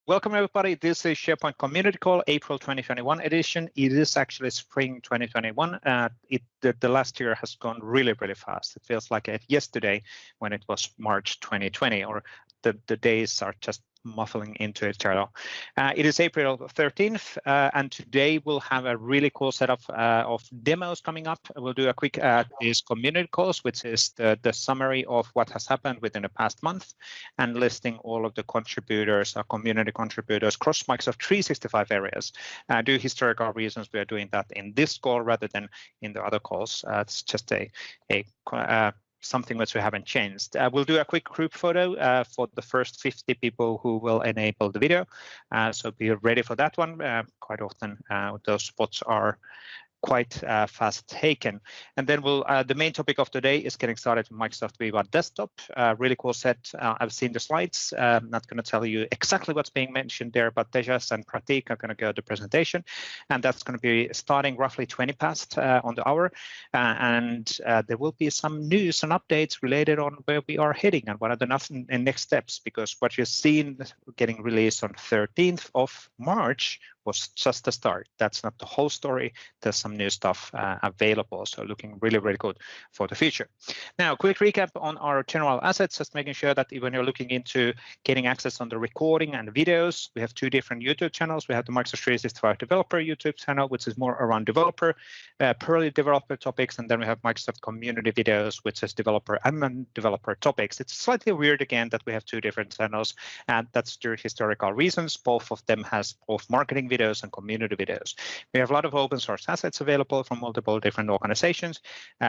Welcome everybody, this is SharePoint Community Call, April 2021 edition. It is actually spring 2021. The last year has gone really fast. It feels like yesterday when it was March 2020, or the days are just muffling into each other. It is April 13th, and today we'll have a really cool setup of demos coming up. We'll do a quick these community calls, which is the summary of what has happened within the past month, and listing all of the contributors, community contributors across Microsoft 365 areas. Due to historical reasons, we are doing that in this call rather than in the other calls. It's just something which we haven't changed. We'll do a quick group photo for the first 50 people who will enable the video. So be ready for that one. Quite often those spots are quite fast taken. And then the main topic of today is getting started with Microsoft Viva Desktop. Really cool set. I've seen the slides. I'm not going to tell you exactly what's being mentioned there, but Tejas and Pratik are going to go to the presentation. And that's going to be starting roughly 20 past on the hour. And there will be some news and updates related on where we are heading and what are the next steps, because what you've seen getting released on 13th of March was just the start. That's not the whole story. There's some new stuff available, so looking really good for the future. Now, quick recap on our general assets, just making sure that when you're looking into getting access on the recording and videos, we have two different YouTube channels. We have the Microsoft 365 Developer YouTube channel, which is more around developer, purely developer topics, and then we have Microsoft Community videos, which is developer and non-developer topics. It's slightly weird again that we have two different channels, and that's due to historical reasons. Both of them has both marketing videos and community videos. We have a lot of open source assets available from multiple different organizations.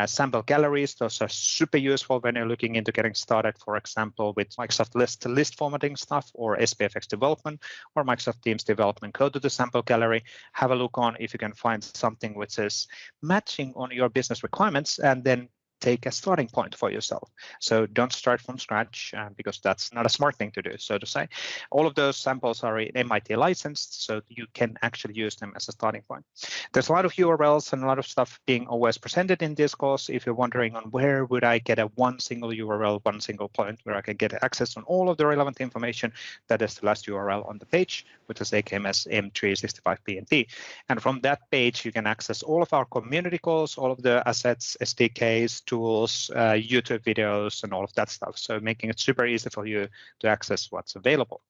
Sample galleries, those are super useful when you're looking into getting started, for example, with Microsoft list formatting stuff, or SPFx development, or Microsoft Teams development. Go to the sample gallery, have a look on if you can find something which is matching on your business requirements, and then take a starting point for yourself. So don't start from scratch because that's not a smart thing to do, so to say. All of those samples are MIT licensed, so you can actually use them as a starting point. There's a lot of URLs and a lot of stuff being always presented in this course. If you're wondering on where would I get one single URL, one single point where I can get access on all of the relevant information, that is the last URL on the page, which is AKMS M365 PnP. And from that page, you can access all of our community calls, all of the assets, SDKs, tools, YouTube videos, and all of that stuff. So making it super easy for you to access what's available.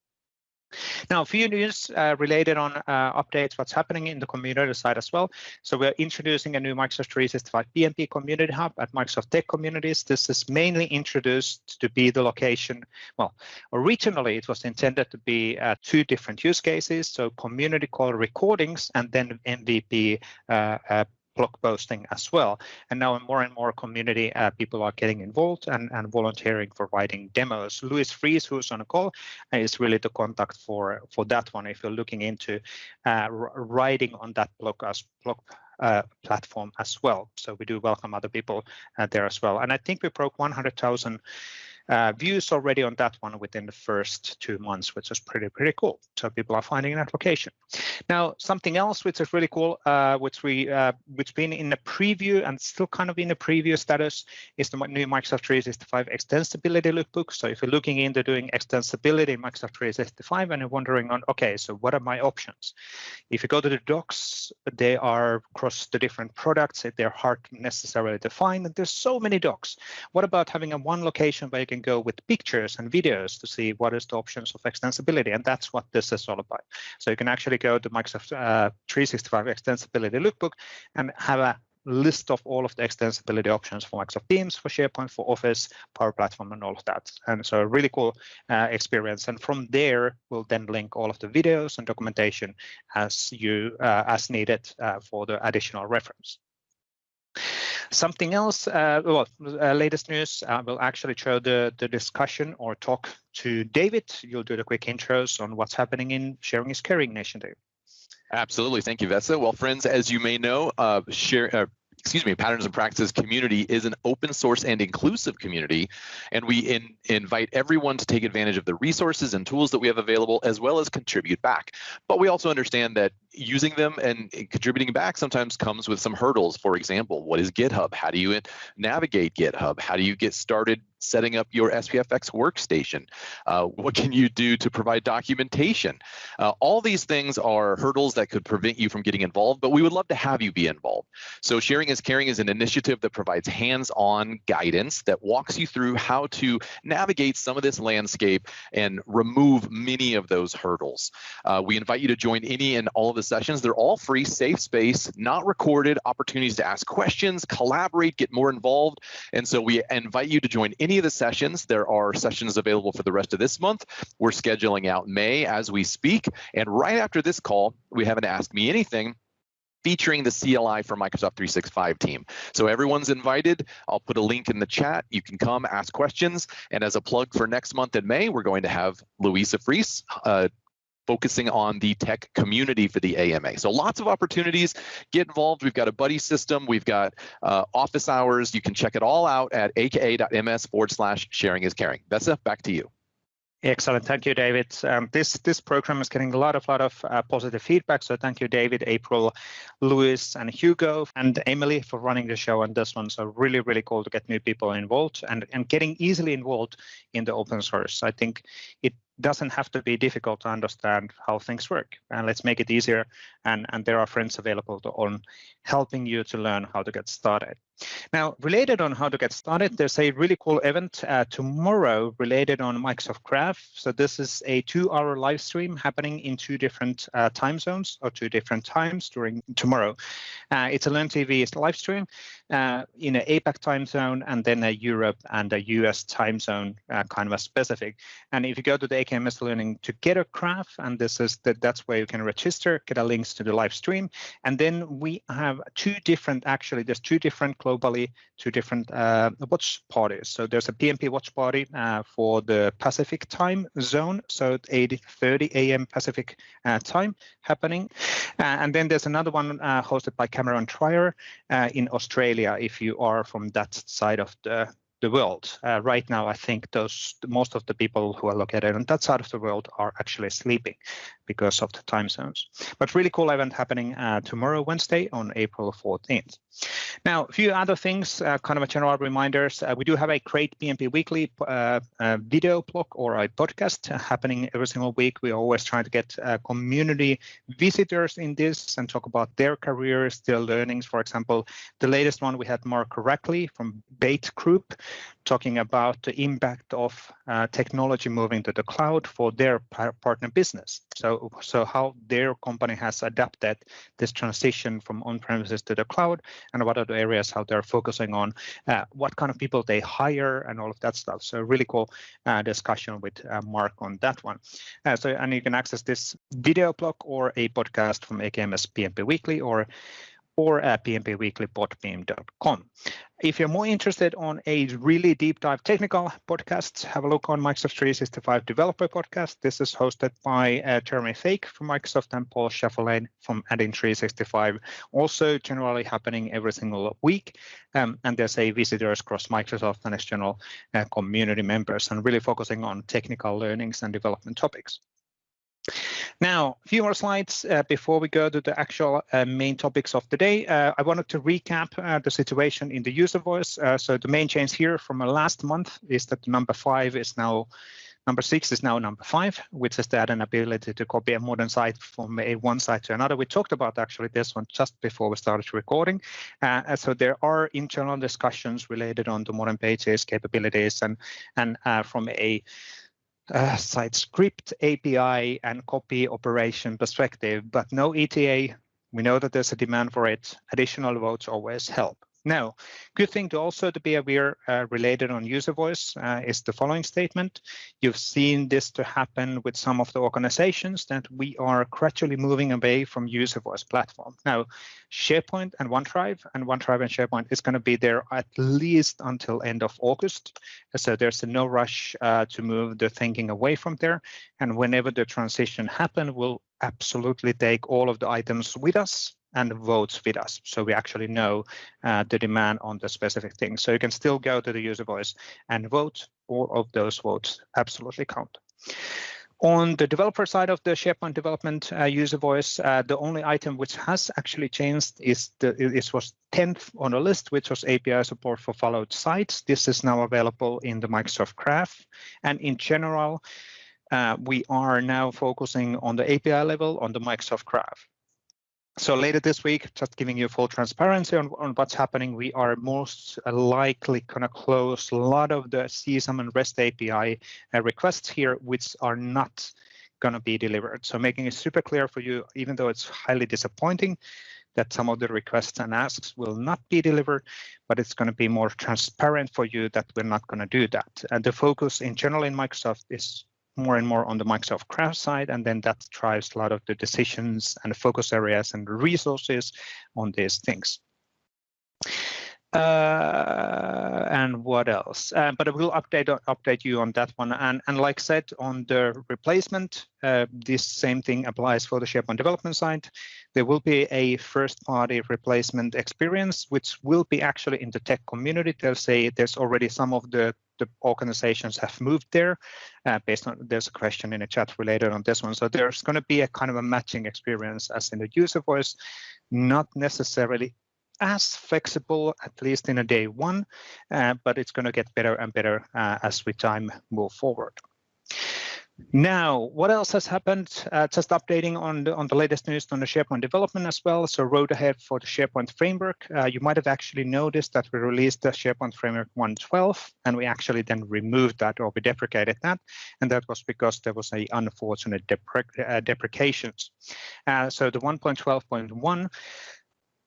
Now, a few news related on updates, what's happening in the community side as well. So we're introducing a new Microsoft 365 PnP Community Hub at Microsoft Tech Communities. This is mainly introduced to be the location. Well, originally it was intended to be two different use cases. So community call recordings and then MVP blog posting as well. And now more and more community people are getting involved and volunteering for writing demos. Louis Fries, who's on a call, is really the contact for that one if you're looking into writing on that blog platform as well. So we do welcome other people there as well. And I think we broke 100,000 views already on that one within the first 2 months, which is pretty cool. So people are finding that location. Now, something else which is really cool, which been in a preview and still kind of in a preview status, is the new Microsoft 365 Extensibility lookbook. So if you're looking into doing extensibility in Microsoft 365 and you're wondering on, okay, so what are my options? If you go to the docs, they are across the different products. They're hard necessarily to find, and there's so many docs. What about having a one location where you can go with pictures and videos to see what is the options of extensibility? And that's what this is all about. So you can actually go to Microsoft 365 Extensibility Lookbook and have a list of all of the extensibility options for Microsoft Teams, for SharePoint, for Office, Power Platform, and all of that. And so a really cool experience. And from there, we'll then link all of the videos and documentation as needed for the additional reference. Something else, latest news, we'll actually show the discussion or talk to David. You'll do the quick intros on what's happening in Sharing is Caring Nation Day. Absolutely. Thank you, Vesa. Well, friends, as you may know, Patterns and Practices Community is an open source and inclusive community, and we invite everyone to take advantage of the resources and tools that we have available, as well as contribute back. But we also understand that using them and contributing back sometimes comes with some hurdles. For example, what is GitHub? How do you navigate GitHub? How do you get started setting up your SPFx workstation? What can you do to provide documentation? All these things are hurdles that could prevent you from getting involved, but we would love to have you be involved. So Sharing is Caring is an initiative that provides hands-on guidance that walks you through how to navigate some of this landscape and remove many of those hurdles. We invite you to join any and all of the sessions. They're all free, safe space, not recorded, opportunities to ask questions, collaborate, get more involved. And so we invite you to join any of the sessions. There are sessions available for the rest of this month. We're scheduling out May as we speak. And right after this call, we have an Ask Me Anything featuring the CLI for Microsoft 365 team. So everyone's invited. I'll put a link in the chat. You can come ask questions. And as a plug for next month in May, we're going to have Louisa Fries focusing on the tech community for the AMA. So lots of opportunities. Get involved. We've got a buddy system. We've got office hours. You can check it all out at aka.ms/sharingiscaring. Vesa, back to you. Excellent. Thank you, David. This program is getting a lot of positive feedback. So thank you, David, April, Louis, and Hugo, and Emily for running the show on this one. So really, really cool to get new people involved and getting easily involved in the open source. I think it doesn't have to be difficult to understand how things work, and let's make it easier. And there are friends available on helping you to learn how to get started. Now, related on how to get started, there's a really cool event tomorrow related on Microsoft Graph. So this is a 2-hour live stream happening in 2 different time zones or 2 different times during tomorrow. It's a Learn TV live stream in an APAC time zone and then a Europe and a US time zone kind of a specific. And if you go to the AKMS Learning Together graph, and that's where you can register, get a links to the live stream. And then we have 2 different, actually, there's 2 different globally, 2 different watch parties. So there's a PnP watch party for the Pacific time zone, so at 8:30 a.m. Pacific time happening. And then there's another one hosted by Cameron Trier in Australia, if you are from that side of the world. Right now, I think most of the people who are located on that side of the world are actually sleeping because of the time zones. But really cool event happening tomorrow, Wednesday, on April 14th. Now, a few other things, kind of a general reminders. We do have a great PnP Weekly video blog or a podcast happening every single week. We're always trying to get community visitors in this and talk about their careers, their learnings. For example, the latest one, we had Mark Rackley from Bait Group talking about the impact of technology moving to the cloud for their partner business. So how their company has adapted this transition from on-premises to the cloud, and what are the areas how they're focusing on, what kind of people they hire, and all of that stuff. So really cool discussion with Mark on that one. And you can access this video blog or a podcast from AKMS PnP Weekly or pnpweekly.podbean.com. If you're more interested on a really deep dive technical podcast, have a look on Microsoft 365 Developer Podcast. This is hosted by Jeremy Fake from Microsoft and Paul Schaffelain from Adding 365. Also generally happening every single week. And there's a visitors across Microsoft and external community members, and really focusing on technical learnings and development topics. Now, a few more slides before we go to the actual main topics of the day. I wanted to recap the situation in the UserVoice. So the main change here from last month is that number 6 is now number 5, which is to add an ability to copy a modern site from one site to another. We talked about actually this one just before we started recording. So there are internal discussions related on the modern pages capabilities and from a site script, API, and copy operation perspective, but no ETA. We know that there's a demand for it. Additional votes always help. Now, good thing to also to be aware related on UserVoice is the following statement. You've seen this to happen with some of the organizations that we are gradually moving away from UserVoice platform. Now, SharePoint and OneDrive and SharePoint is going to be there at least until end of August. So there's no rush to move the thinking away from there. And whenever the transition happens, we'll absolutely take all of the items with us and votes with us. So we actually know the demand on the specific thing. So you can still go to the UserVoice and vote. All of those votes absolutely count. On the developer side of the SharePoint development UserVoice, the only item which has actually changed is it was 10th on the list, which was API support for followed sites. This is now available in the Microsoft Graph. And in general, we are now focusing on the API level on the Microsoft Graph. So later this week, just giving you full transparency on what's happening, we are most likely going to close a lot of the CSAM and REST API requests here, which are not going to be delivered. So making it super clear for you, even though it's highly disappointing that some of the requests and asks will not be delivered, but it's going to be more transparent for you that we're not going to do that. And the focus in general in Microsoft is more and more on the Microsoft Graph side, and then that drives a lot of the decisions and the focus areas and the resources on these things. And what else? But I will update you on that one. And like I said, on the replacement, this same thing applies for the SharePoint development side. There will be a first-party replacement experience, which will be actually in the tech community. They'll say there's already some of the organizations have moved there based on, there's a question in the chat related on this one. So there's going to be a kind of a matching experience as in the UserVoice, not necessarily as flexible, at least in a day one, but it's going to get better and better as we time move forward. Now, what else has happened? Just updating on the latest news on the SharePoint development as well. So road ahead for the SharePoint framework. You might have actually noticed that we released the SharePoint framework 1.12, and we actually then removed that, or we deprecated that. And that was because there was a unfortunate deprecations. So the 1.12.1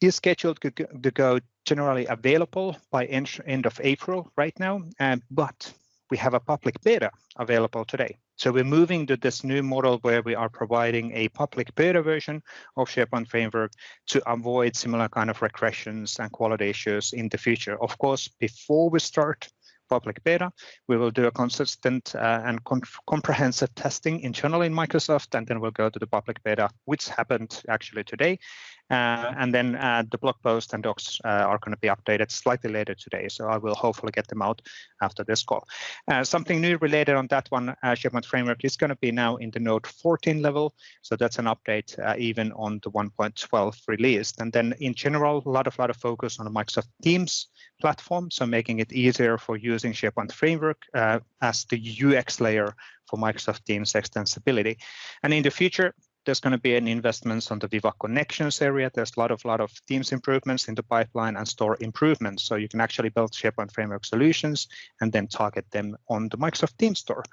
is scheduled to go generally available by end of April right now, but we have a public beta available today. So we're moving to this new model where we are providing a public beta version of SharePoint Framework to avoid similar kind of regressions and quality issues in the future. Of course, before we start public beta, we will do a consistent and comprehensive testing internally in Microsoft, and then we'll go to the public beta, which happened actually today. And then the blog post and docs are going to be updated slightly later today. So I will hopefully get them out after this call. Something new related on that one, SharePoint Framework is going to be now in the Node 14 level. So that's an update even on the 1.12 released. And then in general, a lot of focus on the Microsoft Teams platform. So making it easier for using SharePoint Framework as the UX layer for Microsoft Teams extensibility. And in the future, there's going to be an investments on the Viva Connections area. There's a lot of Teams improvements in the pipeline and store improvements. So you can actually build SharePoint Framework solutions and then target them on the Microsoft Teams store,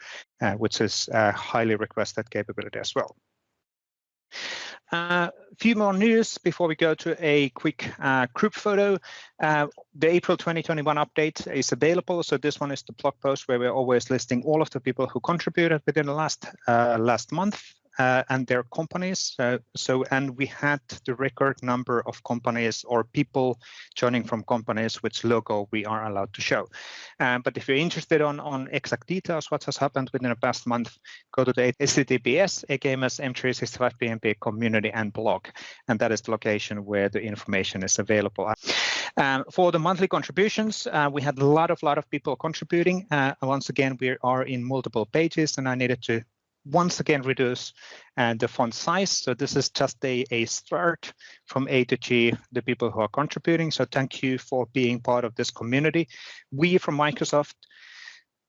which is a highly requested capability as well. A few more news before we go to a quick group photo. The April 2021 update is available. So this one is the blog post where we're always listing all of the people who contributed within the last month. And their companies. And we had the record number of companies or people joining from companies which logo we are allowed to show. But if you're interested on exact details, what has happened within the past month, go to the https AKMS M365 PnP Community and blog. And that is the location where the information is available. For the monthly contributions, we had a lot of people contributing. Once again, we are in multiple pages, and I needed to once again reduce the font size. So this is just a start from A to G, the people who are contributing. So thank you for being part of this community. We from Microsoft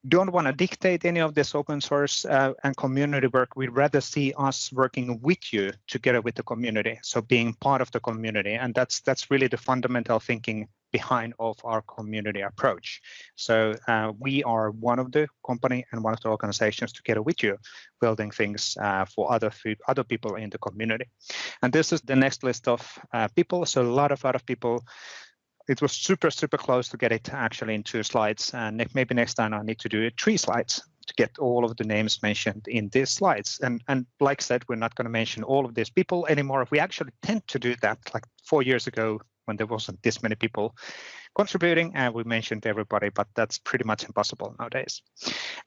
don't want to dictate any of this open source and community work. We'd rather see us working with you together with the community. So being part of the community. And that's really the fundamental thinking behind of our community approach. So we are one of the company and one of the organizations together with you building things for other people in the community. And this is the next list of people. So a lot of people. It was super close to get it actually in 2 slides. And maybe next time I need to do 3 slides to get all of the names mentioned in these slides. And like I said, we're not going to mention all of these people anymore. We actually tend to do that like 4 years ago when there wasn't this many people contributing, and we mentioned everybody, but that's pretty much impossible nowadays.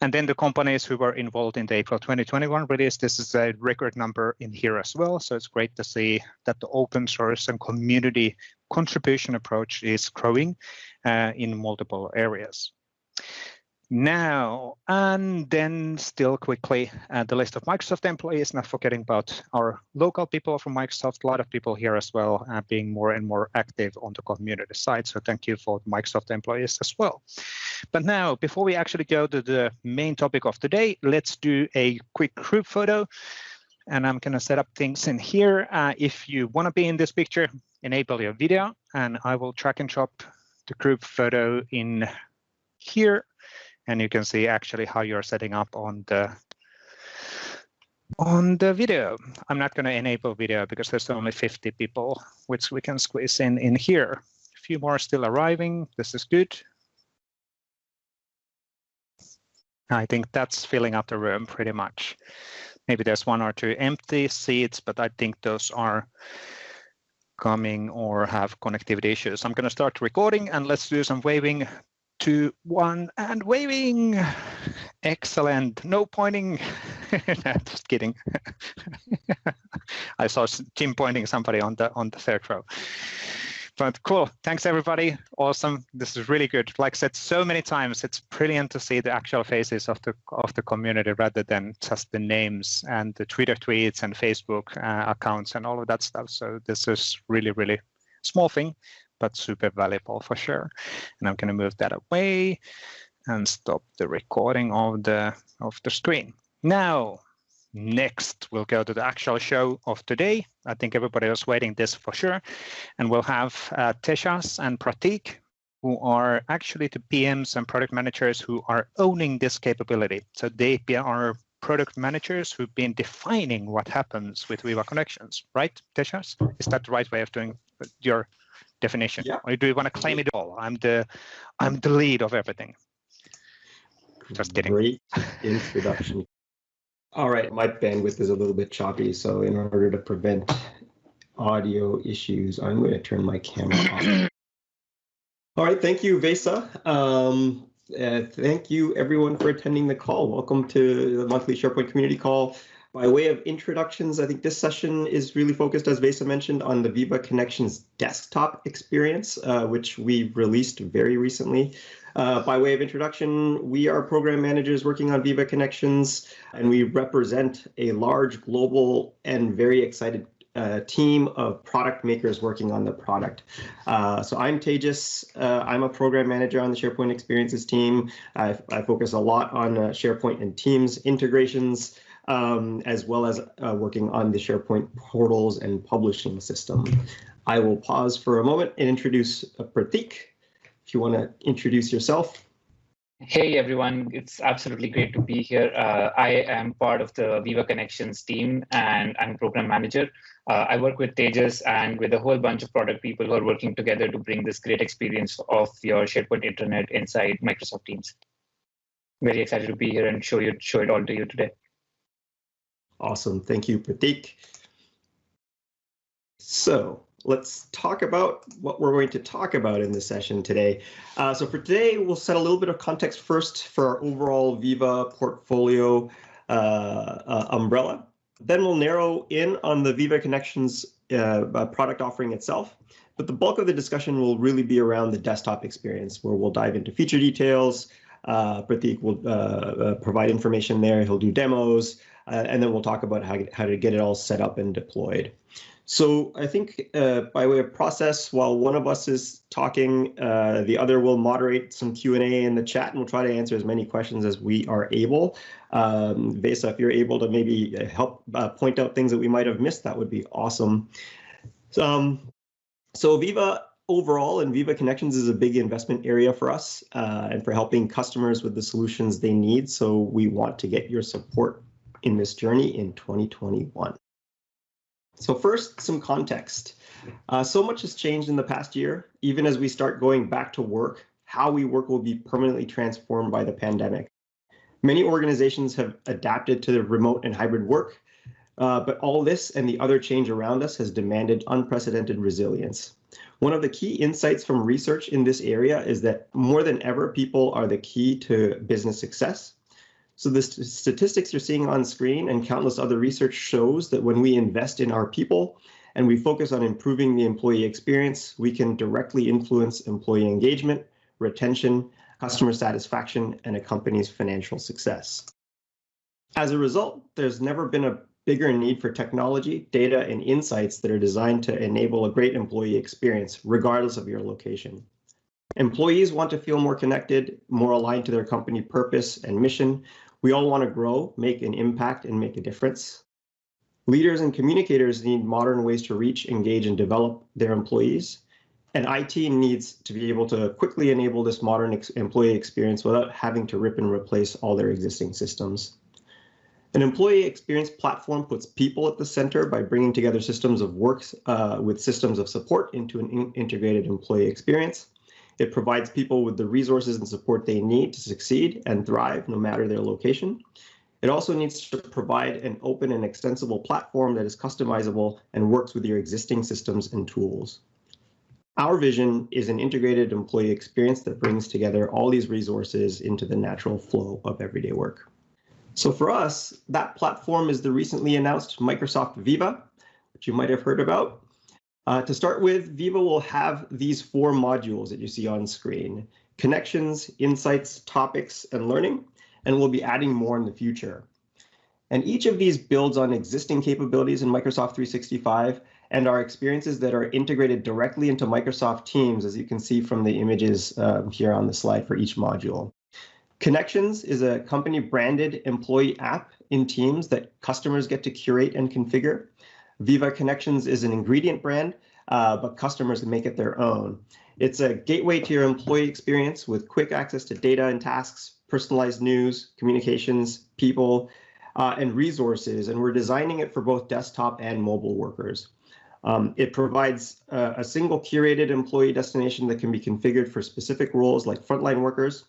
And then the companies who were involved in the April 2021 release, this is a record number in here as well. So it's great to see that the open source and community contribution approach is growing in multiple areas. Now, and then still quickly, the list of Microsoft employees, not forgetting about our local people from Microsoft, a lot of people here as well, being more and more active on the community side. So thank you for the Microsoft employees as well. But now, before we actually go to the main topic of today, let's do a quick group photo. And I'm going to set up things in here. If you want to be in this picture, enable your video, and I will drag and drop the group photo in here. And you can see actually how you're setting up on the video. I'm not going to enable video because there's only 50 people, which we can squeeze in here. A few more still arriving. This is good. I think that's filling up the room pretty much. Maybe there's 1 or 2 empty seats, but I think those are coming or have connectivity issues. I'm going to start recording and let's do some waving. 2, 1, and waving. Excellent. No pointing. No, just kidding. I saw Jim pointing somebody on the 3rd row. But cool. Thanks everybody. Awesome. This is really good. Like I said so many times, it's brilliant to see the actual faces of the community rather than just the names and the Twitter tweets and Facebook accounts and all of that stuff. So this is really, really small thing, but super valuable for sure. And I'm going to move that away and stop the recording of the screen. Now, next we'll go to the actual show of today. I think everybody was waiting this for sure. And we'll have Tejas and Pratik, who are actually the PMs and product managers who are owning this capability. So they are product managers who've been defining what happens with Viva Connections, right, Tejas? Is that the right way of doing your definition? Yeah. Or do you want to claim it all? I'm the lead of everything. Just kidding. Great introduction. All right, my bandwidth is a little bit choppy, so in order to prevent audio issues, I'm going to turn my camera off. All right, thank you, Vesa. Thank you, everyone, for attending the call. Welcome to the monthly SharePoint community call. By way of introductions, I think this session is really focused, as Vesa mentioned, on the Viva Connections Desktop experience, which we released very recently. By way of introduction, we are program managers working on Viva Connections, and we represent a large global and very excited team of product makers working on the product. So I'm Tejas. I'm a program manager on the SharePoint Experiences team. I focus a lot on SharePoint and Teams integrations, as well as working on the SharePoint portals and publishing system. I will pause for a moment and introduce Pratik. If you want to introduce yourself. Hey everyone, it's absolutely great to be here. I am part of the Viva Connections team and I'm a program manager. I work with Tejas and with a whole bunch of product people who are working together to bring this great experience of your SharePoint Internet inside Microsoft Teams. Very excited to be here and show it all to you today. Awesome, thank you, Pratik. So let's talk about what we're going to talk about in this session today. So for today, we'll set a little bit of context first for our overall Viva portfolio umbrella. Then we'll narrow in on the Viva Connections product offering itself. But the bulk of the discussion will really be around the desktop experience, where we'll dive into feature details. Pratik will provide information there. He'll do demos, and then we'll talk about how to get it all set up and deployed. So I think by way of process, while one of us is talking, the other will moderate some Q&A in the chat, and we'll try to answer as many questions as we are able. Vesa, if you're able to maybe help point out things that we might have missed, that would be awesome. So Viva overall and Viva Connections is a big investment area for us and for helping customers with the solutions they need. So we want to get your support in this journey in 2021. So first, some context. So much has changed in the past year. Even as we start going back to work, how we work will be permanently transformed by the pandemic. Many organizations have adapted to the remote and hybrid work, but all this and the other change around us has demanded unprecedented resilience. One of the key insights from research in this area is that more than ever, people are the key to business success. So the statistics you're seeing on screen and countless other research shows that when we invest in our people and we focus on improving the employee experience, we can directly influence employee engagement, retention, customer satisfaction, and a company's financial success. As a result, there's never been a bigger need for technology, data, and insights that are designed to enable a great employee experience, regardless of your location. Employees want to feel more connected, more aligned to their company purpose and mission. We all want to grow, make an impact, and make a difference. Leaders and communicators need modern ways to reach, engage, and develop their employees. And IT needs to be able to quickly enable this modern employee experience without having to rip and replace all their existing systems. An employee experience platform puts people at the center by bringing together systems of work with systems of support into an integrated employee experience. It provides people with the resources and support they need to succeed and thrive no matter their location. It also needs to provide an open and extensible platform that is customizable and works with your existing systems and tools. Our vision is an integrated employee experience that brings together all these resources into the natural flow of everyday work. So for us, that platform is the recently announced Microsoft Viva, which you might have heard about. To start with, Viva will have these 4 modules that you see on screen: connections, insights, topics, and learning, and we'll be adding more in the future. And each of these builds on existing capabilities in Microsoft 365 and are experiences that are integrated directly into Microsoft Teams, as you can see from the images here on the slide for each module. Connections is a company-branded employee app in Teams that customers get to curate and configure. Viva Connections is an ingredient brand, but customers can make it their own. It's a gateway to your employee experience with quick access to data and tasks, personalized news, communications, people, and resources, and we're designing it for both desktop and mobile workers. It provides a single curated employee destination that can be configured for specific roles like frontline workers.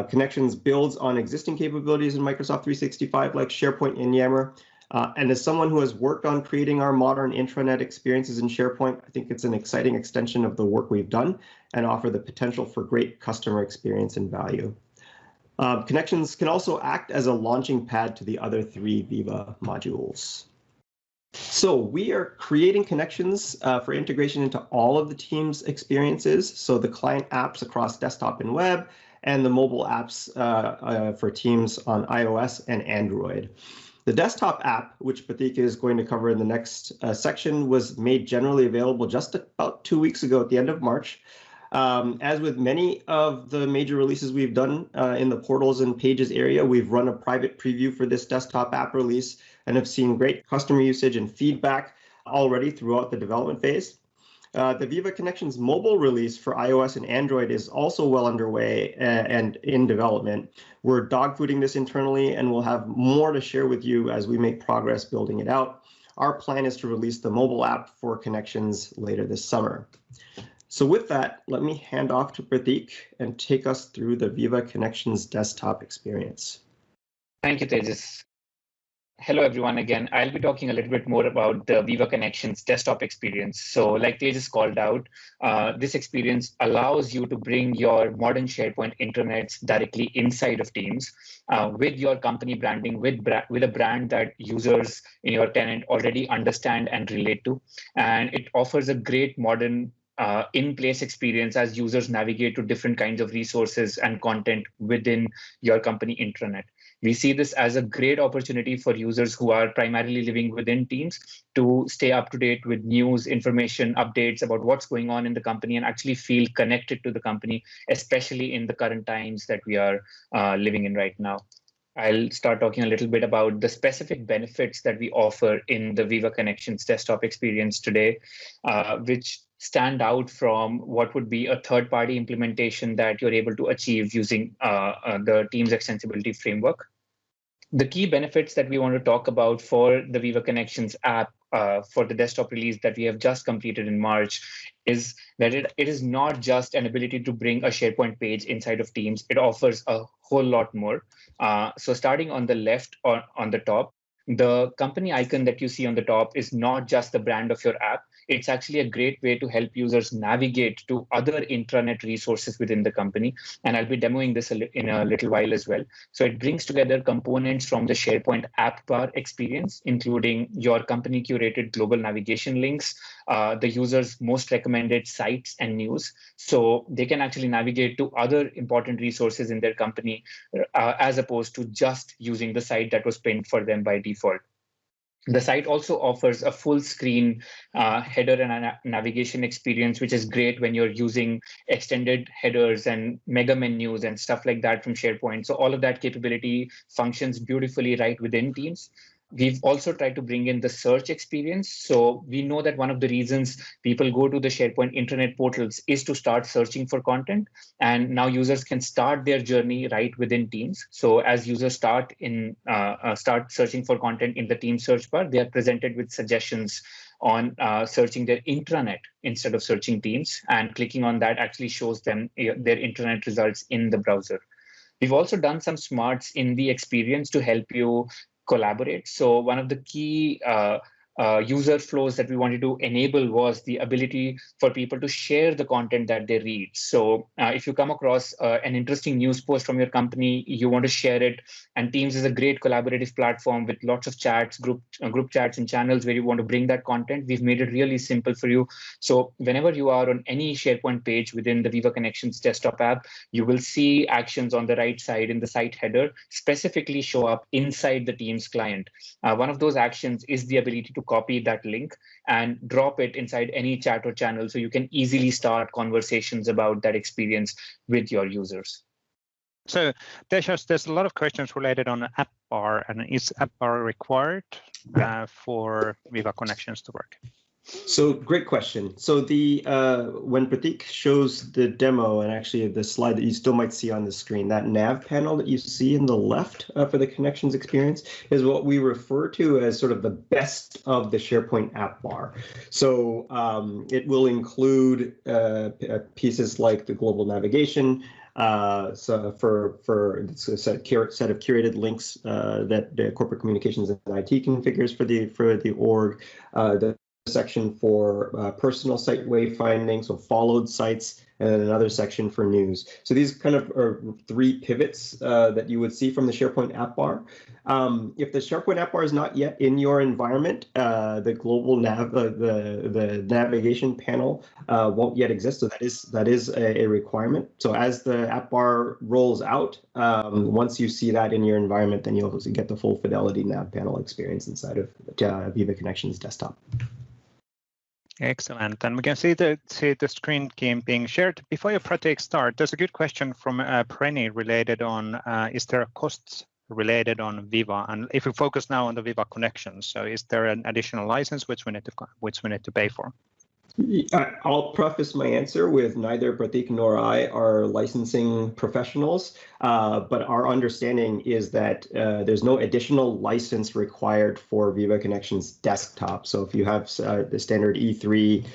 Connections builds on existing capabilities in Microsoft 365 like SharePoint and Yammer. And as someone who has worked on creating our modern intranet experiences in SharePoint, I think it's an exciting extension of the work we've done and offer the potential for great customer experience and value. Connections can also act as a launching pad to the other 3 Viva modules. So we are creating connections for integration into all of the Teams experiences, so the client apps across desktop and web, and the mobile apps for Teams on iOS and Android. The desktop app, which Pratik is going to cover in the next section, was made generally available just about 2 weeks ago at the end of March. As with many of the major releases we've done in the portals and pages area, we've run a private preview for this desktop app release and have seen great customer usage and feedback already throughout the development phase. The Viva Connections mobile release for iOS and Android is also well underway and in development. We're dogfooding this internally, and we'll have more to share with you as we make progress building it out. Our plan is to release the mobile app for Connections later this summer. So with that, let me hand off to Pratik and take us through the Viva Connections desktop experience. Thank you, Tejas. Hello, everyone. Again, I'll be talking a little bit more about the Viva Connections desktop experience. So like Tejas called out, this experience allows you to bring your modern SharePoint intranets directly inside of Teams with your company branding, with a brand that users in your tenant already understand and relate to. And it offers a great modern in-place experience as users navigate to different kinds of resources and content within your company intranet. We see this as a great opportunity for users who are primarily living within Teams to stay up to date with news, information, updates about what's going on in the company and actually feel connected to the company, especially in the current times that we are living in right now. I'll start talking a little bit about the specific benefits that we offer in the Viva Connections desktop experience today, which stand out from what would be a third-party implementation that you're able to achieve using the Teams Extensibility framework. The key benefits that we want to talk about for the Viva Connections app for the desktop release that we have just completed in March is that it is not just an ability to bring a SharePoint page inside of Teams. It offers a whole lot more. So starting on the left or on the top, the company icon that you see on the top is not just the brand of your app. it's actually a great way to help users navigate to other intranet resources within the company. And I'll be demoing this in a little while as well. So it brings together components from the SharePoint app bar experience, including your company curated global navigation links, the user's most recommended sites and news. So they can actually navigate to other important resources in their company as opposed to just using the site that was pinned for them by default. The site also offers a full screen header and navigation experience, which is great when you're using extended headers and mega menus and stuff like that from SharePoint. So all of that capability functions beautifully right within Teams. We've also tried to bring in the search experience. So we know that one of the reasons people go to the SharePoint intranet portals is to start searching for content. And now users can start their journey right within Teams. So as users start searching for content in the Teams search bar, they are presented with suggestions on searching their intranet instead of searching Teams. And clicking on that actually shows them their intranet results in the browser. We've also done some smarts in the experience to help you collaborate. So one of the key user flows that we wanted to enable was the ability for people to share the content that they read. So if you come across an interesting news post from your company, you want to share it, and Teams is a great collaborative platform with lots of chats, group chats and channels where you want to bring that content. We've made it really simple for you. So whenever you are on any SharePoint page within the Viva Connections desktop app, you will see actions on the right side in the site header specifically show up inside the Teams client. One of those actions is the ability to copy that link and drop it inside any chat or channel so you can easily start conversations about that experience with your users. So there's a lot of questions related on app bar, and is app bar required for Viva Connections to work? So great question. So the when Pratik shows the demo, and actually the slide that you still might see on the screen, that nav panel that you see in the left for the connections experience is what we refer to as sort of the best of the SharePoint app bar. So it will include pieces like the global navigation. So for it's a set of curated links that the corporate communications and IT configures for the org. The section for personal site wayfinding, so followed sites, and then another section for news. So these kind of are three pivots that you would see from the SharePoint app bar. If the SharePoint app bar is not yet in your environment, the global the navigation panel won't yet exist. So that is a requirement. So as the app bar rolls out, once you see that in your environment, then you'll get the full fidelity nav panel experience inside of Viva Connections Desktop. Excellent, and we can see the screen being shared. Before you Pratik start, there's a good question from Prenny related on is there costs related on Viva, and if we focus now on the Viva Connections, so is there an additional license which we need to pay for? I'll preface my answer with neither Pratik nor I are licensing professionals, but our understanding is that there's no additional license required for Viva Connections Desktop. So if you have the standard E3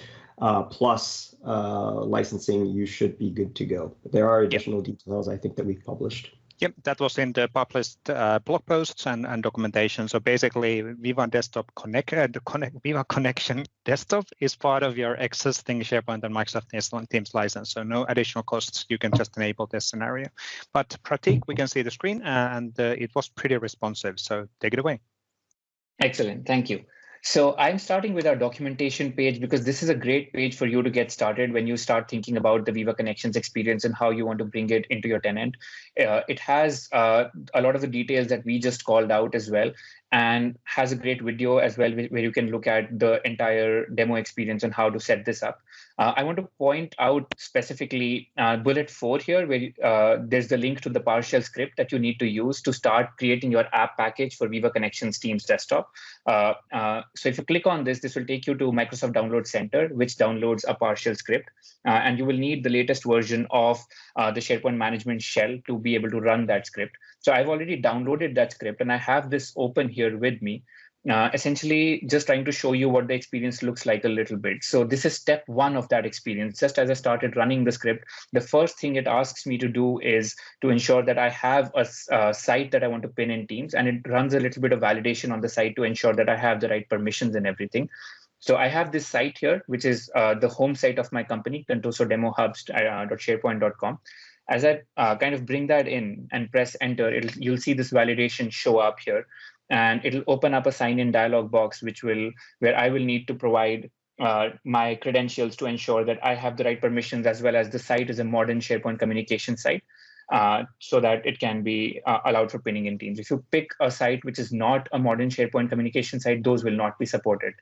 plus licensing, you should be good to go. But there are additional details I think that we've published. Yep, that was in the published blog posts and documentation. So basically, Viva Desktop Viva Connection Desktop is part of your existing SharePoint and Microsoft Teams license. So no additional costs. You can just enable this scenario. But Pratik, we can see the screen, and it was pretty responsive. So take it away. Excellent, thank you. So I'm starting with our documentation page because this is a great page for you to get started when you start thinking about the Viva Connections experience and how you want to bring it into your tenant. It has a lot of the details that we just called out as well, and has a great video as well where you can look at the entire demo experience and how to set this up. I want to point out specifically bullet 4 here, where there's the link to the PowerShell script that you need to use to start creating your app package for Viva Connections Teams Desktop. So if you click on this, this will take you to Microsoft Download Center, which downloads a PowerShell script. And you will need the latest version of the SharePoint Management Shell to be able to run that script. So I've already downloaded that script, and I have this open here with me. Essentially just trying to show you what the experience looks like a little bit. So this is step 1 of that experience. Just as I started running the script, the first thing it asks me to do is to ensure that I have a site that I want to pin in Teams, and it runs a little bit of validation on the site to ensure that I have the right permissions and everything. So I have this site here, which is the home site of my company, contoso.demohubs.sharepoint.com. As I kind of bring that in and press enter, you'll see this validation show up here, and it'll open up a sign-in dialog box, where I will need to provide my credentials to ensure that I have the right permissions, as well as the site is a modern SharePoint communication site, so that it can be allowed for pinning in Teams. If you pick a site which is not a modern SharePoint communication site, those will not be supported.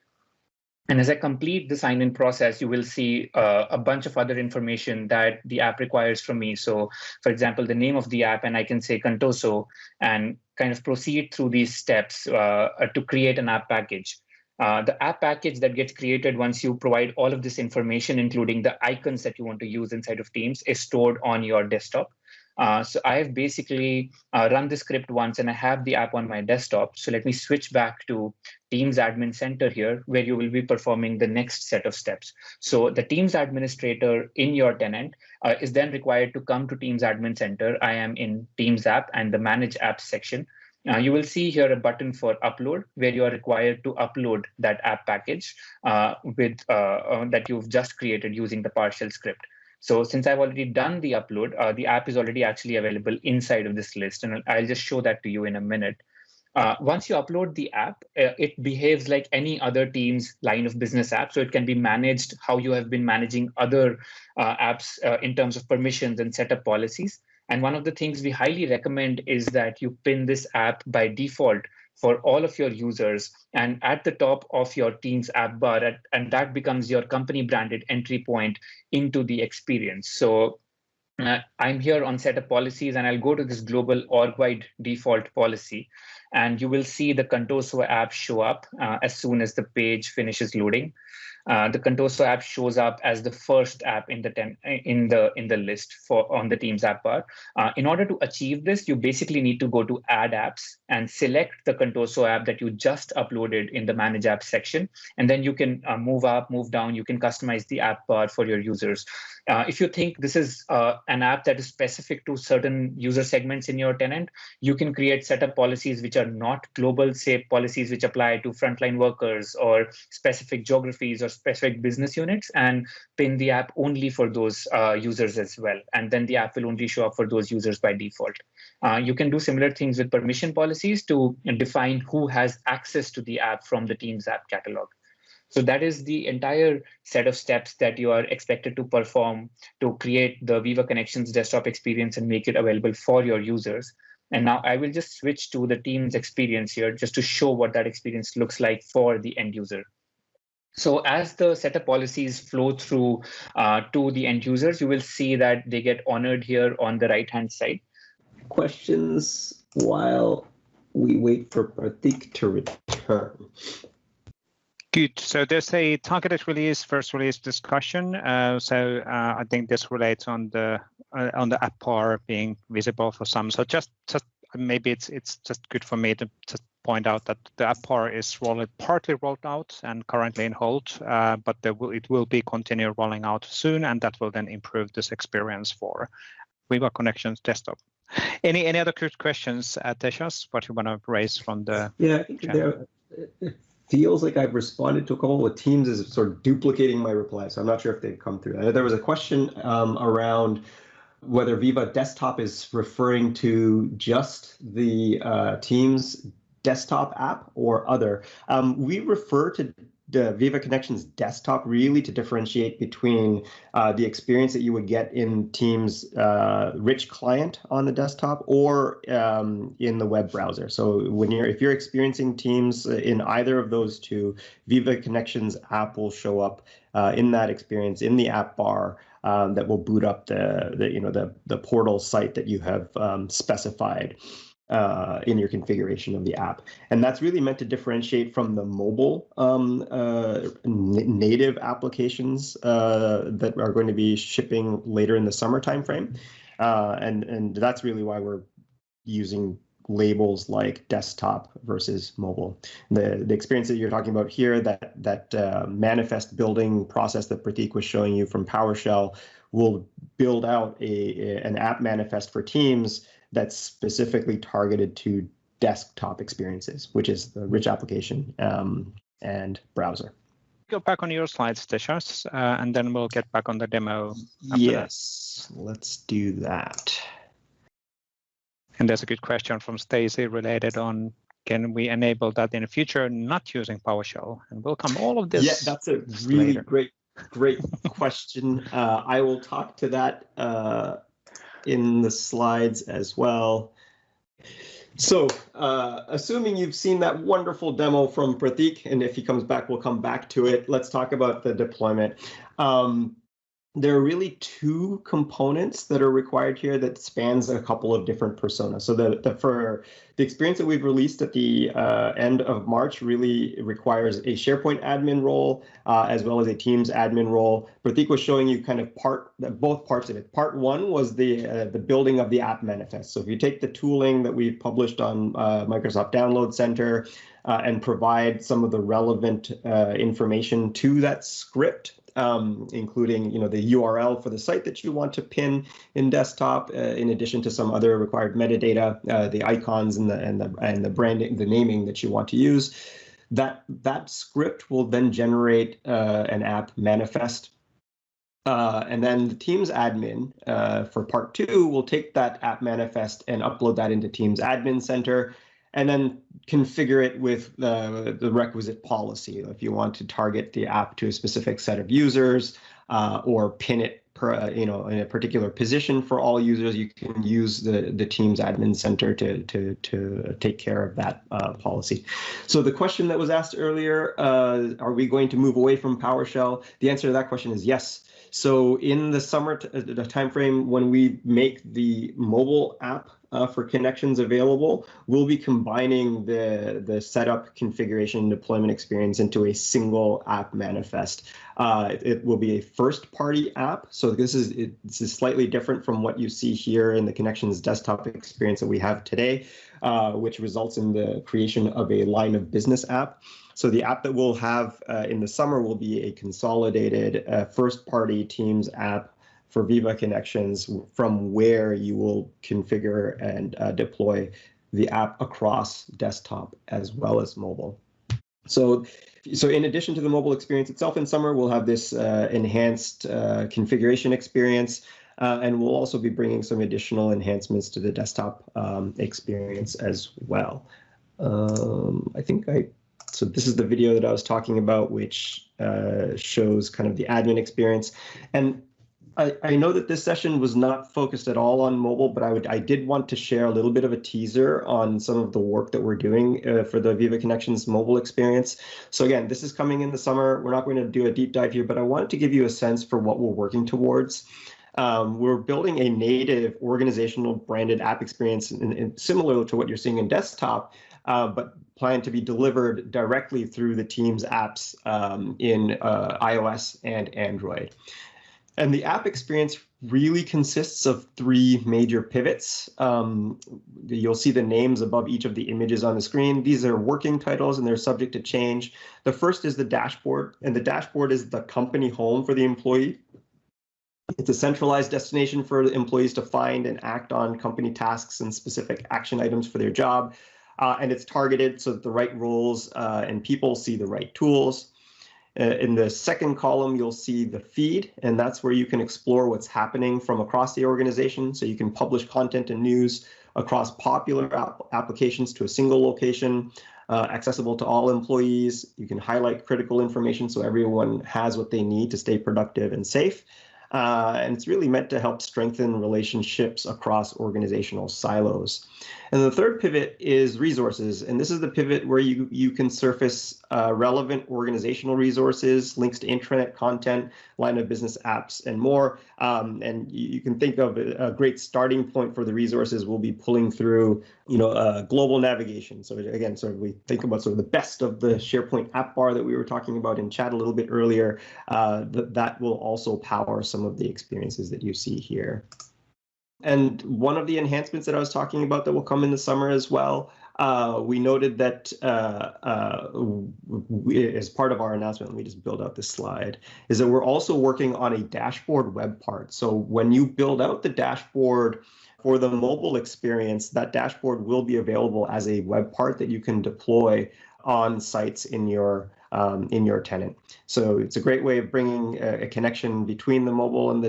And as I complete the sign-in process, you will see a bunch of other information that the app requires from me. So, for example, the name of the app, and I can say Contoso and kind of proceed through these steps to create an app package. The app package that gets created once you provide all of this information, including the icons that you want to use inside of Teams, is stored on your desktop. So I've basically run the script once, and I have the app on my desktop. So let me switch back to Teams Admin Center here, where you will be performing the next set of steps. So the Teams administrator in your tenant is then required to come to Teams Admin Center. I am in Teams App and the Manage Apps section. You will see here a button for upload, where you are required to upload that app package that you've just created using the PowerShell script. So since I've already done the upload, the app is already actually available inside of this list, and I'll just show that to you in a minute. Once you upload the app, it behaves like any other Teams line of business app. So it can be managed how you have been managing other apps in terms of permissions and setup policies. And one of the things we highly recommend is that you pin this app by default for all of your users and at the top of your Teams app bar, and that becomes your company branded entry point into the experience. So I'm here on setup policies, and I'll go to this global org-wide default policy, and you will see the Contoso app show up as soon as the page finishes loading. The Contoso app shows up as the first app in the list on the Teams app bar. In order to achieve this, you basically need to go to Add Apps and select the Contoso app that you just uploaded in the Manage Apps section, and then you can move up, move down. You can customize the app bar for your users. If you think this is an app that is specific to certain user segments in your tenant, you can create setup policies which are not global, say policies which apply to frontline workers or specific geographies or specific business units, and pin the app only for those users as well. And then the app will only show up for those users by default. You can do similar things with permission policies to define who has access to the app from the Teams app catalog. So that is the entire set of steps that you are expected to perform to create the Viva Connections desktop experience and make it available for your users. And now I will just switch to the Teams experience here just to show what that experience looks like for the end user. So as the setup policies flow through to the end users, you will see that they get honored here on the right-hand side. Questions while we wait for Pratik to return. Good. So there's a targeted release, first release discussion. I think this relates on the app bar being visible for some. So just maybe it's just good for me to just point out that the app bar is partly rolled out and currently in hold, but it will be continue rolling out soon, and that will then improve this experience for Viva Connections Desktop. Any other good questions, Tejas? What you want to raise from the channel? It feels like I've responded to a couple of Teams is sort of duplicating my replies, so I'm not sure if they've come through. I know there was a question around whether Viva Desktop is referring to just the Teams desktop app or other. We refer to the Viva Connections Desktop really to differentiate between the experience that you would get in Teams rich client on the desktop or in the web browser. So if you're experiencing Teams in either of those two, Viva Connections app will show up in that experience in the app bar that will boot up the portal site that you have specified in your configuration of the app. And that's really meant to differentiate from the mobile native applications that are going to be shipping later in the summer timeframe. And that's really why we're using labels like desktop versus mobile. The experience that you're talking about here, that manifest building process that Pratik was showing you from PowerShell, will build out an app manifest for Teams that's specifically targeted to desktop experiences, which is the rich application and browser. go back on your slides, Teshas, and then we'll get back on the demo. Yes, let's do that. And there's a good question from Stacy related on, can we enable that in the future not using PowerShell? And we'll come all of this. Yeah, that's a really later. great question. I will talk to that in the slides as well. So assuming you've seen that wonderful demo from Pratik, and if he comes back, we'll come back to it. Let's talk about the deployment. There are really two components that are required here that spans a couple of different personas. So for the experience that we've released at the end of March really requires a SharePoint admin role as well as a Teams admin role. Pratik was showing you kind of both parts of it. Part one was the building of the app manifest. So if you take the tooling that we've published on Microsoft Download Center and provide some of the relevant information to that script, including the URL for the site that you want to pin in desktop, in addition to some other required metadata, the icons and the branding, the naming that you want to use. That script will then generate an app manifest. And then the Teams admin for part two will take that app manifest and upload that into Teams Admin Center, and then configure it with the requisite policy. If you want to target the app to a specific set of users or pin it in a particular position for all users, you can use the Teams Admin Center to take care of that policy. So the question that was asked earlier, are we going to move away from PowerShell? The answer to that question is yes. So in the summer the timeframe when we make the mobile app for connections available, we'll be combining the setup, configuration, deployment experience into a single app manifest. It will be a first-party app, so this is slightly different from what you see here in the Connections Desktop experience that we have today, which results in the creation of a line of business app. So the app that we'll have in the summer will be a consolidated first-party Teams app for Viva Connections, from where you will configure and deploy the app across desktop as well as mobile. So in addition to the mobile experience itself in summer, we'll have this enhanced configuration experience, and we'll also be bringing some additional enhancements to the desktop experience as well. So this is the video that I was talking about, which shows kind of the admin experience. And I know that this session was not focused at all on mobile, but I did want to share a little bit of a teaser on some of the work that we're doing for the Viva Connections mobile experience. So again, this is coming in the summer. We're not going to do a deep dive here, but I wanted to give you a sense for what we're working towards. We're building a native organizational branded app experience similar to what you're seeing in desktop, but planned to be delivered directly through the Teams apps in iOS and Android. And the app experience really consists of three major pivots. You'll see the names above each of the images on the screen. These are working titles and they're subject to change. The first is the dashboard, and the dashboard is the company home for the employee. It's a centralized destination for employees to find and act on company tasks and specific action items for their job. And it's targeted so that the right roles and people see the right tools. In the second column, you'll see the feed, and that's where you can explore what's happening from across the organization. So you can publish content and news across popular applications to a single location, accessible to all employees. You can highlight critical information so everyone has what they need to stay productive and safe. And it's really meant to help strengthen relationships across organizational silos. And the third pivot is resources. And this is the pivot where you can surface relevant organizational resources, links to intranet content, line of business apps, and more. And you can think of a great starting point for the resources. We'll be pulling through, global navigation. So again, sort of we think about sort of the best of the SharePoint app bar that we were talking about in chat a little bit earlier. That will also power some of the experiences that you see here. And one of the enhancements that I was talking about that will come in the summer as well, we noted that as part of our announcement, let me just build out this slide, is that we're also working on a dashboard web part. So when you build out the dashboard for the mobile experience, that dashboard will be available as a web part that you can deploy on sites in your in your tenant. So it's a great way of bringing a connection between the mobile and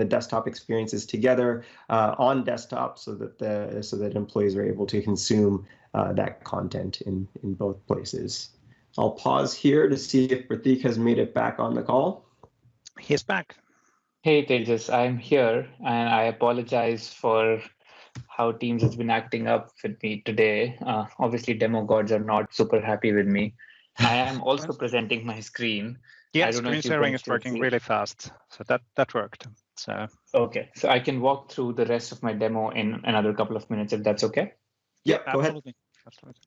the desktop experiences together on desktop, so that employees are able to consume that content in both places. I'll pause here to see if Pratik has made it back on the call. He's back. Hey Tejas, I'm here, and I apologize for how Teams has been acting up with me today. Obviously, demo gods are not super happy with me. I am also presenting my screen. Yeah, screen sharing is working really fast, so that worked. So okay, so I can walk through the rest of my demo in another couple of minutes if that's okay. Yeah, go ahead. Absolutely.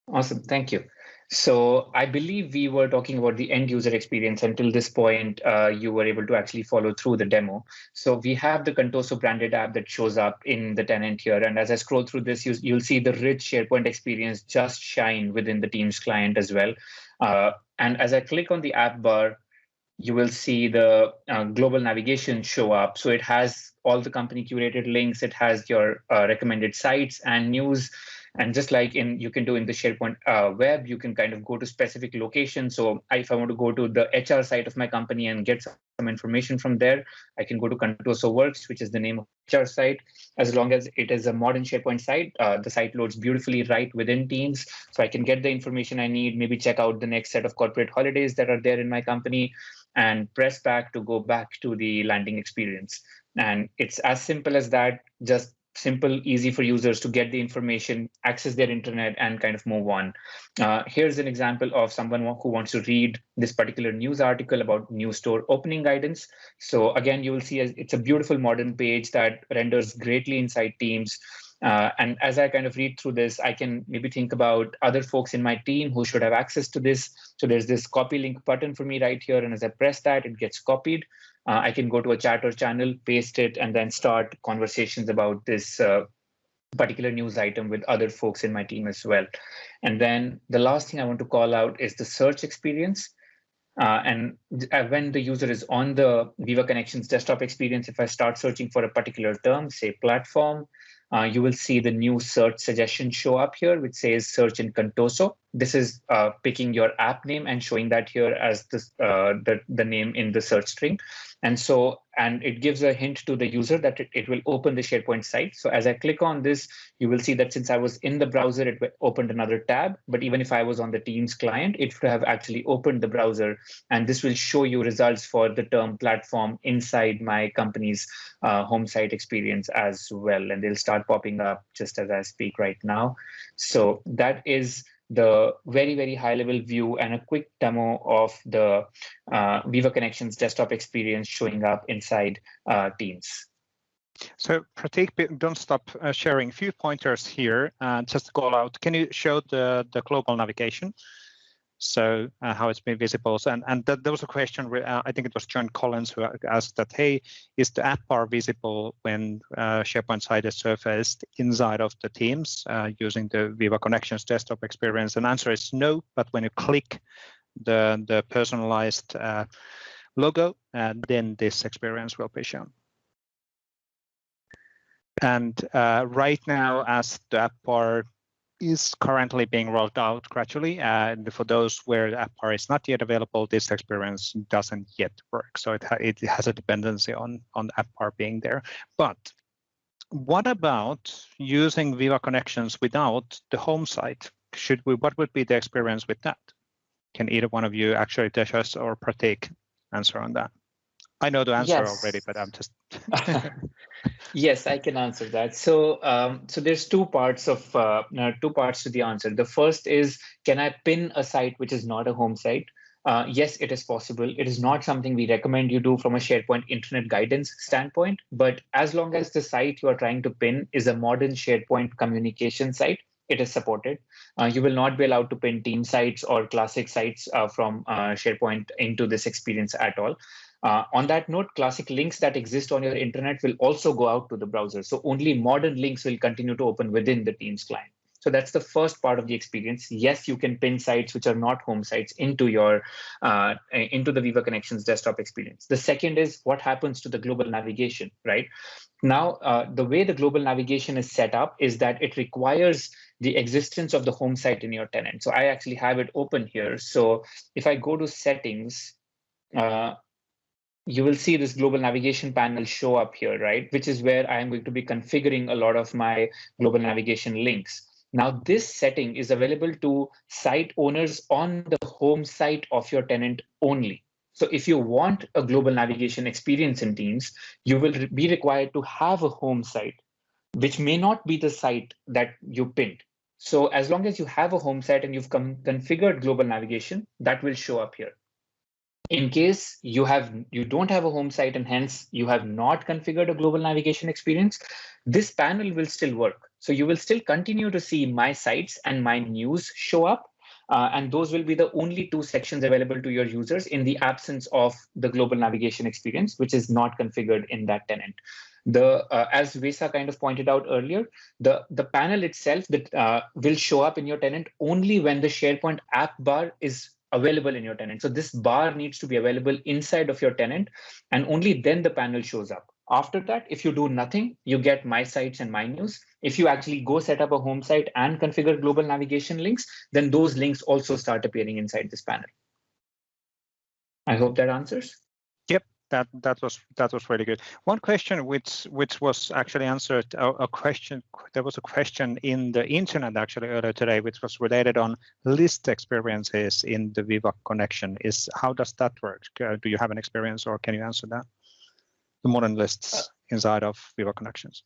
Awesome, thank you. So I believe we were talking about the end user experience. Until this point, you were able to actually follow through the demo. So we have the Contoso branded app that shows up in the tenant here. And as I scroll through this, you'll see the rich SharePoint experience just shine within the Teams client as well. And as I click on the app bar, you will see the global navigation show up. So it has all the company curated links. It has your recommended sites and news. And just like you can do in the SharePoint web, you can kind of go to specific locations. So if I want to go to the HR site of my company and get some information from there, I can go to Contoso Works, which is the name of HR site. As long as it is a modern SharePoint site, the site loads beautifully right within Teams. So I can get the information I need, maybe check out the next set of corporate holidays that are there in my company, and press back to go back to the landing experience. And it's as simple as that, just simple, easy for users to get the information, access their internet, and kind of move on. Here's an example of someone who wants to read this particular news article about new store opening guidance. So again, you will see it's a beautiful modern page that renders greatly inside Teams. And as I kind of read through this, I can maybe think about other folks in my team who should have access to this. So there's this copy link button for me right here. And as I press that, it gets copied. I can go to a chat or channel, paste it, and then start conversations about this particular news item with other folks in my team as well. And then the last thing I want to call out is the search experience. And when the user is on the Viva Connections desktop experience, if I start searching for a particular term, say platform, you will see the new search suggestion show up here, which says search in Contoso. This is picking your app name and showing that here as the name in the search string. And it gives a hint to the user that it will open the SharePoint site. So as I click on this, you will see that since I was in the browser, it opened another tab. But even if I was on the Teams client, it should have actually opened the browser. And this will show you results for the term platform inside my company's home site experience as well. And they'll start popping up just as I speak right now. So that is the very, very high level view and a quick demo of the Viva Connections desktop experience showing up inside Teams. So Pratik, don't stop sharing. A few pointers here, just to call out. Can you show the global navigation? So how it's been visible. And there was a question, I think it was John Collins who asked that, hey, is the app bar visible when SharePoint site is surfaced inside of the Teams using the Viva Connections desktop experience? And the answer is no, but when you click the personalized logo, then this experience will be shown. And right now, as the app bar is currently being rolled out gradually, and for those where the app bar is not yet available, this experience doesn't yet work. So it has a dependency on the app bar being there. But what about using Viva Connections without the home site? What would be the experience with that? Can either one of you, actually, Tejas or Pratik, answer on that? I know the answer already, but I'm just. Yes, I can answer that. So, so there's two parts to the answer. The first is, can I pin a site which is not a home site? Yes, it is possible. It is not something we recommend you do from a SharePoint internet guidance standpoint, but as long as the site you are trying to pin is a modern SharePoint communication site, it is supported. You will not be allowed to pin team sites or classic sites from SharePoint into this experience at all. On that note, classic links that exist on your internet will also go out to the browser. So only modern links will continue to open within the Teams client. So that's the first part of the experience. Yes, you can pin sites which are not home sites into your into the Viva Connections desktop experience. The second is what happens to the global navigation, right? Now, the way the global navigation is set up is that it requires the existence of the home site in your tenant. So I actually have it open here. So if I go to settings, you will see this global navigation panel show up here, right? Which is where I am going to be configuring a lot of my global navigation links. Now, this setting is available to site owners on the home site of your tenant only. So if you want a global navigation experience in Teams, you will be required to have a home site, which may not be the site that you pinned. So as long as you have a home site and you've configured global navigation, that will show up here. In case you don't have a home site and hence you have not configured a global navigation experience, this panel will still work. So you will still continue to see my sites and my news show up. And those will be the only two sections available to your users in the absence of the global navigation experience, which is not configured in that tenant. As Vesa kind of pointed out earlier, the panel itself that will show up in your tenant only when the SharePoint app bar is available in your tenant. So this bar needs to be available inside of your tenant, and only then the panel shows up. After that, if you do nothing, you get my sites and my news. If you actually go set up a home site and configure global navigation links, then those links also start appearing inside this panel. I hope that answers. Yep, that was really good. One question which was actually answered, there was a question in the internet actually earlier today, which was related on list experiences in the Viva connection. How does that work? Do you have an experience, or can you answer that? The modern lists inside of Viva Connections.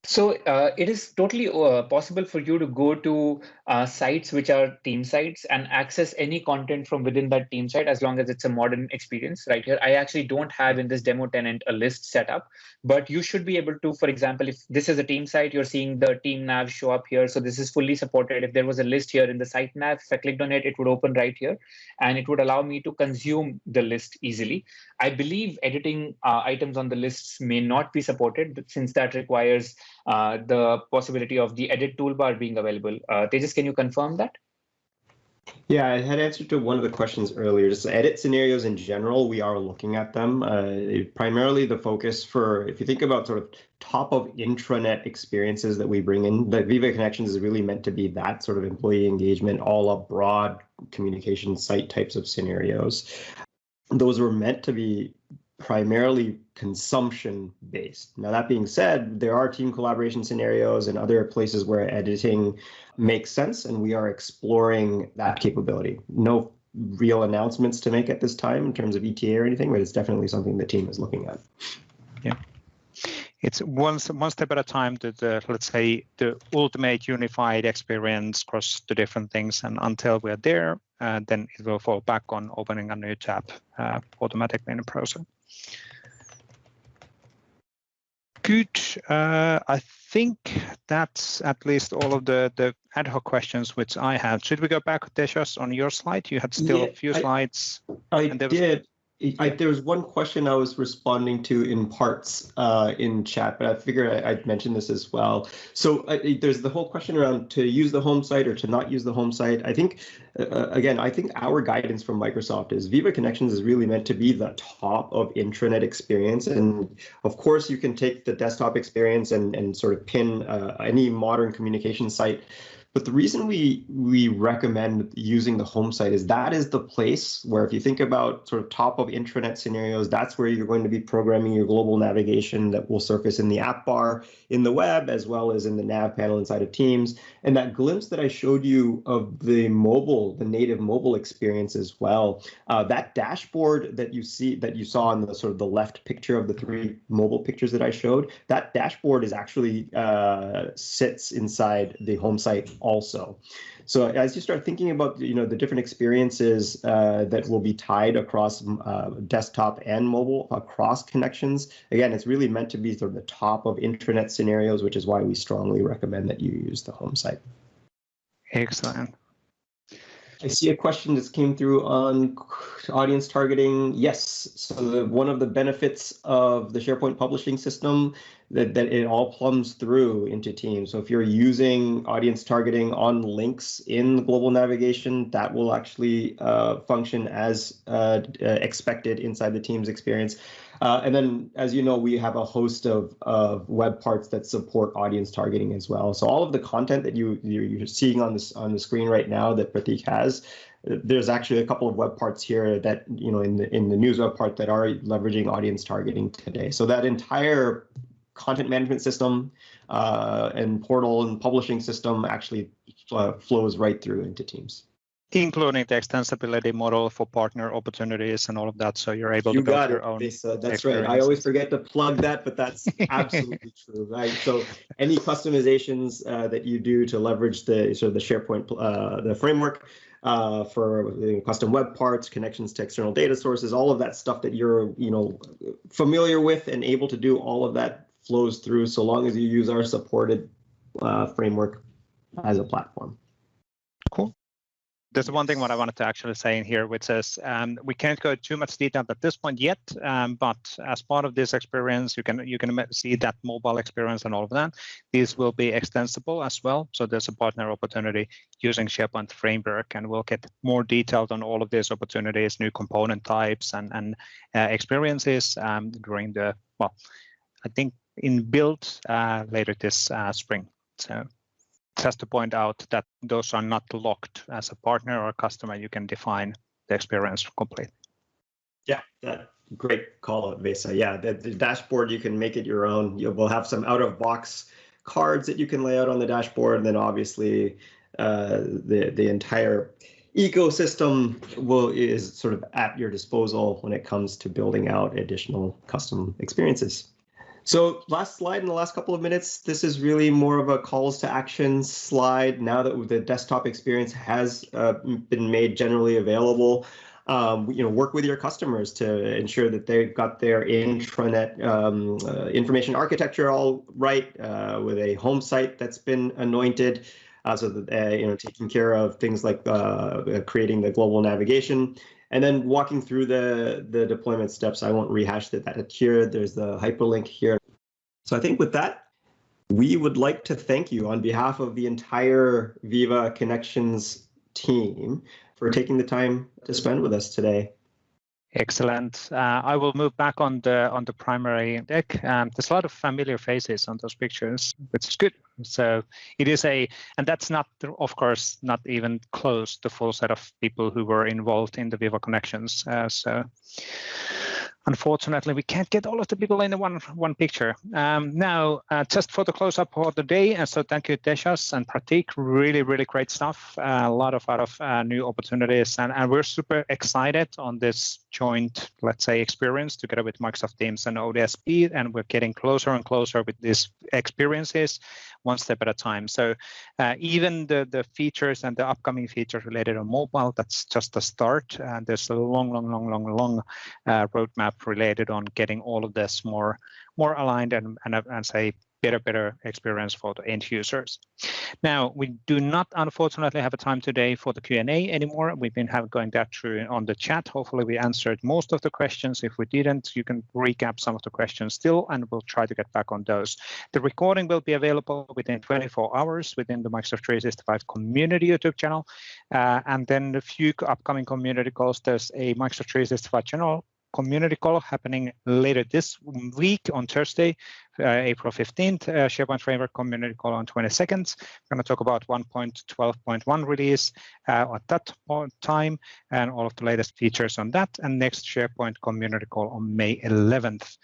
So it is totally possible for you to go to sites which are team sites and access any content from within that team site, as long as it's a modern experience. Right here, I actually don't have in this demo tenant a list set up, but you should be able to, for example, if this is a team site, you're seeing the team nav show up here. So this is fully supported. If there was a list here in the site nav, if I clicked on it, it would open right here, and it would allow me to consume the list easily. I believe editing items on the lists may not be supported, since that requires the possibility of the edit toolbar being available. Tejas, can you confirm that? Yeah, I had answered to one of the questions earlier. Just edit scenarios in general, we are looking at them. Primarily the focus for, if you think about sort of top of intranet experiences that we bring in, the Viva Connections is really meant to be that sort of employee engagement, all up broad communication site types of scenarios. Those were meant to be primarily consumption based. Now, that being said, there are team collaboration scenarios and other places where editing makes sense, and we are exploring that capability. No real announcements to make at this time in terms of ETA or anything, but it's definitely something the team is looking at. Yeah. It's one step at a time to let's say the ultimate unified experience across the different things, and until we're there, then it will fall back on opening a new tab automatically in the browser. Good. I think that's at least all of the ad hoc questions which I had. Should we go back, Tejas, on your slide? You had still a few slides. I did. There was one question I was responding to in parts in chat, but I figured I'd mention this as well. So there's the whole question around to use the home site or to not use the home site. I think, again, I think our guidance from Microsoft is Viva Connections is really meant to be the top of intranet experience. And of course, you can take the desktop experience and sort of pin any modern communication site. But the reason we recommend using the home site is that is the place where, if you think about sort of top of intranet scenarios, that's where you're going to be programming your global navigation that will surface in the app bar in the web, as well as in the nav panel inside of Teams. And that glimpse that I showed you of the native mobile experience as well, that dashboard that you saw in the sort of the left picture of the 3 mobile pictures that I showed, that dashboard is actually sits inside the home site also. So as you start thinking about the different experiences that will be tied across desktop and mobile across connections, again, it's really meant to be sort of the top of intranet scenarios, which is why we strongly recommend that you use the home site. Excellent. I see a question that came through on audience targeting. Yes, so one of the benefits of the SharePoint publishing system that it all plumbs through into Teams. So if you're using audience targeting on links in global navigation, that will actually function as expected inside the Teams experience. And then, as you know, we have a host of web parts that support audience targeting as well. So all of the content that you're seeing on the screen right now that Pratik has, there's actually a couple of web parts here that, you know, in the news web part that are leveraging audience targeting today. So that entire content management system and portal and publishing system actually flows right through into Teams. Including the extensibility model for partner opportunities and all of that, so you're able to build your own. That's right. I always forget to plug that, but that's absolutely true, right? So any customizations that you do to leverage the sort of the SharePoint the framework for custom web parts, connections to external data sources, all of that stuff that you're familiar with and able to do, all of that flows through so long as you use our supported framework as a platform. Cool. There's one thing what I wanted to actually say in here, which is we can't go too much detail at this point yet, but as part of this experience, you can see that mobile experience and all of that. These will be extensible as well. So there's a partner opportunity using SharePoint framework, and we'll get more detailed on all of these opportunities, new component types and experiences during the, well, I think in build later this spring. So just to point out that those are not locked. As a partner or a customer, you can define the experience completely. Yeah, great call out, Vesa. Yeah, the dashboard, you can make it your own. We'll have some out-of-box cards that you can lay out on the dashboard, and then obviously the entire ecosystem is sort of at your disposal when it comes to building out additional custom experiences. So last slide in the last couple of minutes, this is really more of a calls to action slide. Now that the desktop experience has been made generally available, work with your customers to ensure that they've got their intranet information architecture all right, with a home site that's been anointed, so that taking care of things like creating the global navigation. And then walking through the deployment steps. I won't rehash that here. There's the hyperlink here. So I think with that, we would like to thank you on behalf of the entire Viva Connections team for taking the time to spend with us today. Excellent. I will move back on the primary deck. There's a lot of familiar faces on those pictures, which is good. So it is and that's not, of course, not even close to the full set of people who were involved in the Viva Connections. So unfortunately, we can't get all of the people in the one picture. Now, just for the close-up of the day, so thank you, Tejas and Pratik. Really, really great stuff. A lot of new opportunities, and we're super excited on this joint, let's say, experience together with Microsoft Teams and ODSP, and we're getting closer and closer with these experiences, one step at a time. So even the features and the upcoming features related on mobile, that's just the start. And there's a long roadmap related on getting all of this more aligned and say better experience for the end users. Now, we do not unfortunately have a time today for the Q&A anymore. We've been going that through on the chat. Hopefully we answered most of the questions. If we didn't, you can recap some of the questions still, and we'll try to get back on those. The recording will be available within 24 hours within the Microsoft 365 Community YouTube channel. And then a few upcoming community calls. There's a Microsoft 365 channel community call happening later this week on Thursday, April 15th, SharePoint Framework community call on 22nd. We're going to talk about 1.12.1 release at that time and all of the latest features on that, and next SharePoint community call on May 11th.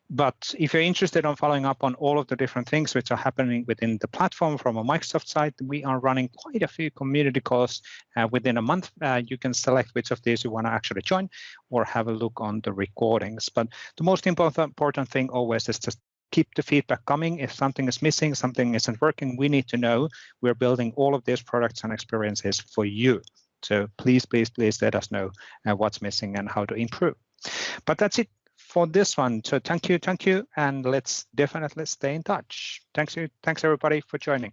But if you're interested in following up on all of the different things which are happening within the platform from a Microsoft side, we are running quite a few community calls within a month. You can select which of these you want to actually join or have a look on the recordings. But the most important thing always is just keep the feedback coming. If something is missing, something isn't working, we need to know. We're building all of these products and experiences for you. So please let us know what's missing and how to improve. But that's it for this one. So thank you, and let's definitely stay in touch. Thanks everybody for joining.